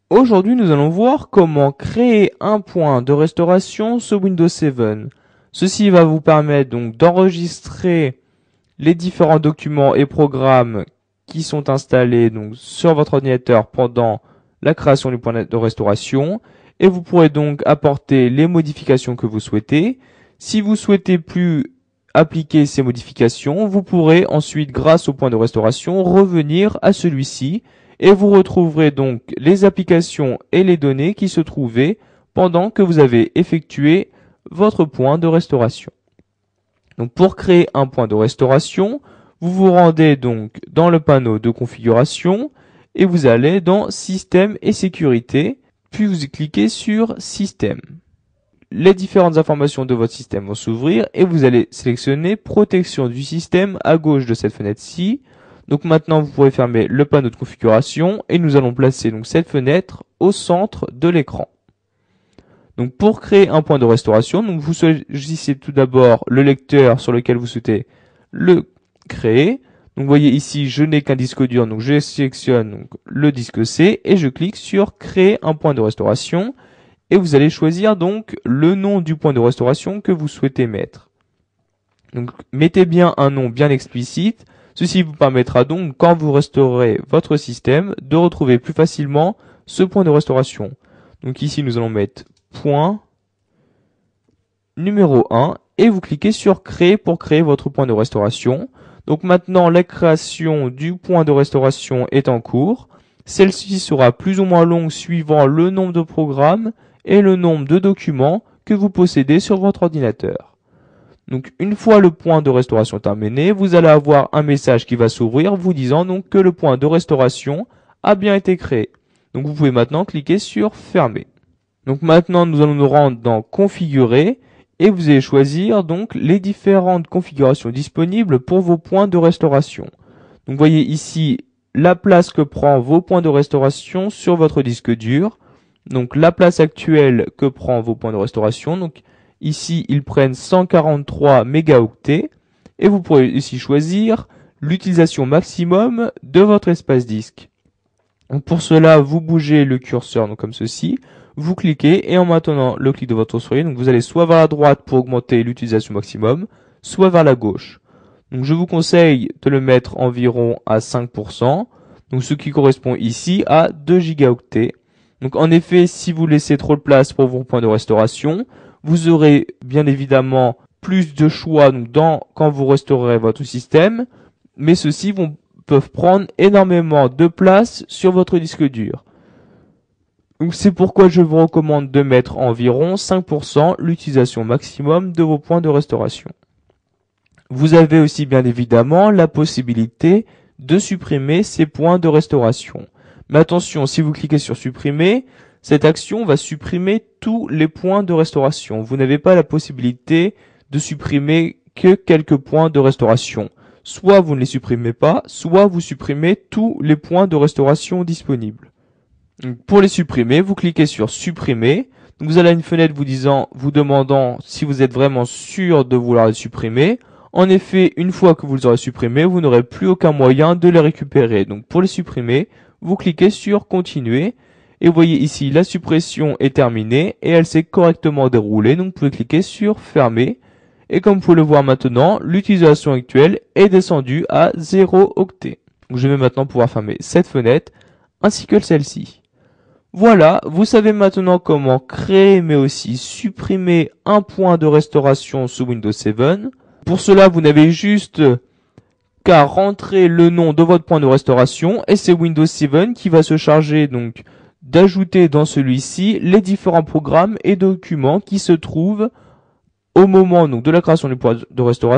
Aujourd'hui, nous allons voir comment créer un point de restauration sur Windows 7. Ceci va vous permettre donc d'enregistrer les différents documents et programmes qui sont installés donc sur votre ordinateur pendant la création du point de restauration, et vous pourrez donc apporter les modifications que vous souhaitez. Si vous souhaitez plus appliquer ces modifications, vous pourrez ensuite, grâce au point de restauration, revenir à celui-ci et vous retrouverez donc les applications et les données qui se trouvaient pendant que vous avez effectué votre point de restauration. Donc pour créer un point de restauration, vous vous rendez donc dans le panneau de configuration et vous allez dans Système et Sécurité, puis vous cliquez sur Système. Les différentes informations de votre système vont s'ouvrir et vous allez sélectionner Protection du système à gauche de cette fenêtre-ci. Donc maintenant, vous pourrez fermer le panneau de configuration et nous allons placer donc cette fenêtre au centre de l'écran. Donc pour créer un point de restauration, donc vous choisissez tout d'abord le lecteur sur lequel vous souhaitez le créer. Donc vous voyez ici, je n'ai qu'un disque dur, donc je sélectionne donc le disque C et je clique sur Créer un point de restauration. Et vous allez choisir donc le nom du point de restauration que vous souhaitez mettre. Donc mettez bien un nom bien explicite. Ceci vous permettra donc, quand vous restaurerez votre système, de retrouver plus facilement ce point de restauration. Donc ici, nous allons mettre point numéro 1 et vous cliquez sur Créer pour créer votre point de restauration. Donc maintenant, la création du point de restauration est en cours. Celle-ci sera plus ou moins longue suivant le nombre de programmes et le nombre de documents que vous possédez sur votre ordinateur. Donc une fois le point de restauration terminé, vous allez avoir un message qui va s'ouvrir vous disant donc que le point de restauration a bien été créé. Donc vous pouvez maintenant cliquer sur Fermer. Donc maintenant nous allons nous rendre dans Configurer et vous allez choisir donc les différentes configurations disponibles pour vos points de restauration. Donc vous voyez ici la place que prend vos points de restauration sur votre disque dur. Donc la place actuelle que prend vos points de restauration. Donc ici, ils prennent 143 mégaoctets et vous pourrez ici choisir l'utilisation maximum de votre espace disque. Donc pour cela, vous bougez le curseur donc comme ceci, vous cliquez et en maintenant le clic de votre souris, donc vous allez soit vers la droite pour augmenter l'utilisation maximum, soit vers la gauche. Donc je vous conseille de le mettre environ à 5%, donc ce qui correspond ici à 2 gigaoctets. Donc en effet, si vous laissez trop de place pour vos points de restauration, vous aurez bien évidemment plus de choix donc quand vous restaurerez votre système, mais ceux-ci peuvent prendre énormément de place sur votre disque dur. Donc c'est pourquoi je vous recommande de mettre environ 5% l'utilisation maximum de vos points de restauration. Vous avez aussi bien évidemment la possibilité de supprimer ces points de restauration. Mais attention, si vous cliquez sur supprimer, cette action va supprimer tous les points de restauration. Vous n'avez pas la possibilité de supprimer que quelques points de restauration. Soit vous ne les supprimez pas, soit vous supprimez tous les points de restauration disponibles. Donc, pour les supprimer, vous cliquez sur supprimer. Donc, vous allez à une fenêtre vous demandant si vous êtes vraiment sûr de vouloir les supprimer. En effet, une fois que vous les aurez supprimés, vous n'aurez plus aucun moyen de les récupérer. Donc pour les supprimer, vous cliquez sur Continuer. Et vous voyez ici, la suppression est terminée et elle s'est correctement déroulée. Donc vous pouvez cliquer sur Fermer. Et comme vous pouvez le voir maintenant, l'utilisation actuelle est descendue à 0 octet. Donc je vais maintenant pouvoir fermer cette fenêtre ainsi que celle-ci. Voilà, vous savez maintenant comment créer mais aussi supprimer un point de restauration sous Windows 7. Pour cela, vous n'avez juste qu'à rentrer le nom de votre point de restauration et c'est Windows 7 qui va se charger donc d'ajouter dans celui-ci les différents programmes et documents qui se trouvent au moment donc de la création du point de restauration.